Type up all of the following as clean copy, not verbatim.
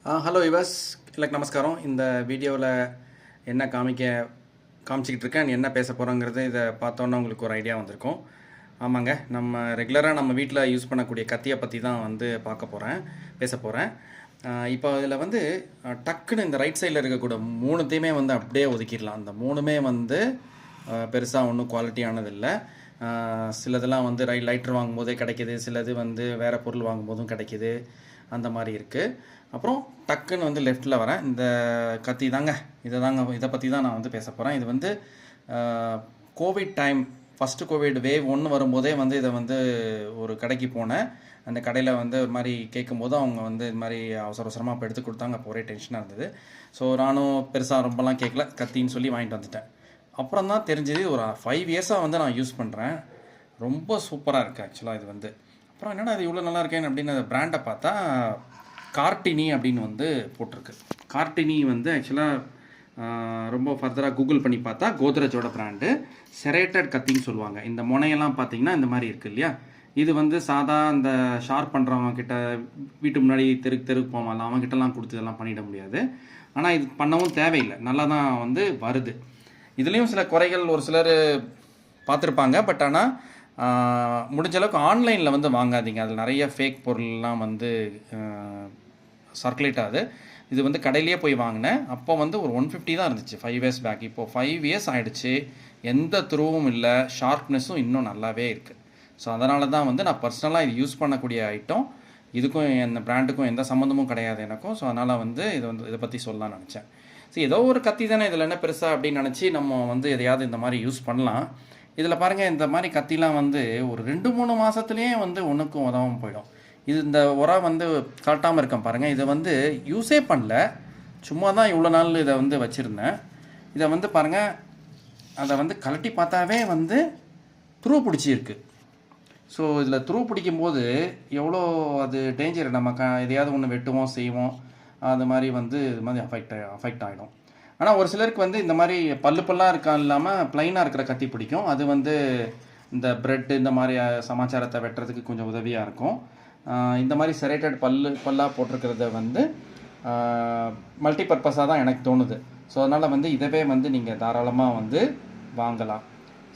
Hello yours, எல்லாருக்கும் நமஸ்காரம். இந்த வீடியோவில் என்ன காமிச்சிக்கிட்டு இருக்கேன், என்ன பேச போகிறோங்கிறது இதை பார்த்தோன்னா உங்களுக்கு ஒரு ஐடியா வந்திருக்கும். ஆமாங்க, நம்ம ரெகுலராக நம்ம வீட்டில் யூஸ் பண்ணக்கூடிய கத்தியை பற்றி தான் பேச போகிறேன். இப்போ இதில் டக்குன்னு இந்த ரைட் சைடில் இருக்கக்கூடிய மூணுத்தையுமே அப்படியே ஒதுக்கிடலாம். அந்த மூணுமே பெருசாக ஒன்றும் குவாலிட்டியானது இல்லை. சிலதெல்லாம் லைட்டர் வாங்கும்போதே கிடைக்கிது, சிலது வேறு பொருள் வாங்கும்போதும் கிடைக்கிது, அந்த மாதிரி இருக்குது. அப்புறம் டக்குன்னு லெஃப்ட்டில் வரேன். இந்த கத்தி தாங்க, இதை பற்றி தான் நான் பேச போகிறேன். இது Covid time, first Covid wave 1 வரும்போதே இதை ஒரு கடைக்கு போனேன். அந்த கடையில் ஒரு மாதிரி கேட்கும்போது அவங்க இது மாதிரி அவசரமாக இப்போ எடுத்து கொடுத்தாங்க. அப்போ ஒரே டென்ஷனாக இருந்தது. ஸோ நானும் பெருசாக ரொம்பலாம் கேட்கல, கத்தின்னு சொல்லி வாங்கிட்டு வந்துட்டேன். அப்புறம் தான் தெரிஞ்சது, ஒரு 5 இயர்ஸாக நான் யூஸ் பண்ணுறேன். ரொம்ப சூப்பராக இருக்குது ஆக்சுவலாக இது. அப்புறம் என்னடா இது இவ்வளோ நல்லா இருக்கேன் அப்படின்னு அந்த பிராண்டை பார்த்தா கார்டினி அப்படின்னு போட்டிருக்கு. கார்டினி ஆக்சுவலாக ரொம்ப ஃபர்தராக கூகுள் பண்ணி பார்த்தா கோத்ரெஜோட பிராண்டு. செரேட்டட் கத்தின்னு சொல்லுவாங்க. இந்த முனையெல்லாம் பார்த்தீங்கன்னா இந்த மாதிரி இருக்குது இல்லையா, இது சாதா இந்த ஷார்ப் பண்ணுறவங்க கிட்ட வீட்டு முன்னாடி தெருக்கு போவாங்கல்ல, அவங்ககிட்டலாம் கொடுத்து இதெல்லாம் பண்ணிட முடியாது. ஆனால் இது பண்ணவும் தேவையில்லை, நல்லா தான் வருது. இதுலேயும் சில குறைகள் ஒரு சிலர் பார்த்துருப்பாங்க. பட் ஆனால் முடிஞ்ச அளவுக்கு ஆன்லைனில் வாங்காதீங்க. அதில் நிறைய ஃபேக் பொருள்லாம் சர்க்குலேட் ஆகுது. இது கடையிலேயே போய் வாங்கினேன். அப்போ ஒரு 150 தான் இருந்துச்சு 5 இயர்ஸ் பேக். இப்போது 5 இயர்ஸ் ஆகிடுச்சு, எந்த துருவும் இல்லை, ஷார்ப்னஸும் இன்னும் நல்லாவே இருக்குது. ஸோ அதனால தான் நான் பர்சனலாக இது யூஸ் பண்ணக்கூடிய ஐட்டம். இதுக்கும் இந்த பிராண்டுக்கும் எந்த சம்மந்தமும் கிடையாது எனக்கும். ஸோ அதனால் இதை பற்றி சொல்லலாம்னு நினச்சேன். ஸோ ஏதோ ஒரு கத்தி தானே, இதில் என்ன பெருசாக அப்படின்னு நினச்சி நம்ம எதையாவது இந்த மாதிரி யூஸ் பண்ணலாம். இதில் பாருங்கள், இந்த மாதிரி கத்திலாம் ஒரு 2-3 மாதத்துலேயே ஒன்றுக்கும் உதவாமல் போயிடும். இது இந்த உரம் கலட்டாமல் இருக்கேன் பாருங்கள். இதை யூஸே பண்ணல, சும்மா தான் இவ்வளோ நாள் இதை வச்சுருந்தேன். இதை பாருங்கள், அதை கலட்டி பார்த்தாவே துரு பிடிச்சிருக்கு. ஸோ இதில் துரு பிடிக்கும்போது எவ்வளோ அது டேஞ்சர். நம்ம எதையாவது ஒன்று வெட்டுவோம் செய்வோம், அது மாதிரி இது மாதிரி அஃபெக்ட் ஆகிடும். ஆனால் ஒரு சிலருக்கு இந்த மாதிரி பல்லாக இருக்கா இல்லாமல் ப்ளைனாக இருக்கிற கத்தி பிடிக்கும். அது இந்த ப்ரெட்டு இந்த மாதிரி சமாச்சாரத்தை வெட்டுறதுக்கு கொஞ்சம் உதவியாக இருக்கும். இந்த மாதிரி செரேட்டட் பல்லாக போட்டிருக்கிறத மல்டி பர்பஸாக தான் எனக்கு தோணுது. ஸோ அதனால் இதவே நீங்கள் தாராளமாக வாங்கலாம்.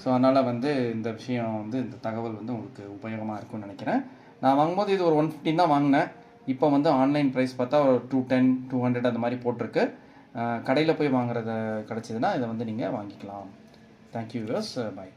ஸோ அதனால் இந்த விஷயம் இந்த தகவல் உங்களுக்கு உபயோகமாக இருக்கும்னு நினைக்கிறேன். நான் வாங்கும்போது இது ஒரு 150 தான் வாங்கினேன். இப்போ ஆன்லைன் ப்ரைஸ் பார்த்தா ஒரு 210, 200 அந்த மாதிரி போட்டிருக்கு. கடையில் போய் வாங்குறத கிடச்சிதுன்னா இதை நீங்கள் வாங்கிக்கலாம். Thank you viewers, by.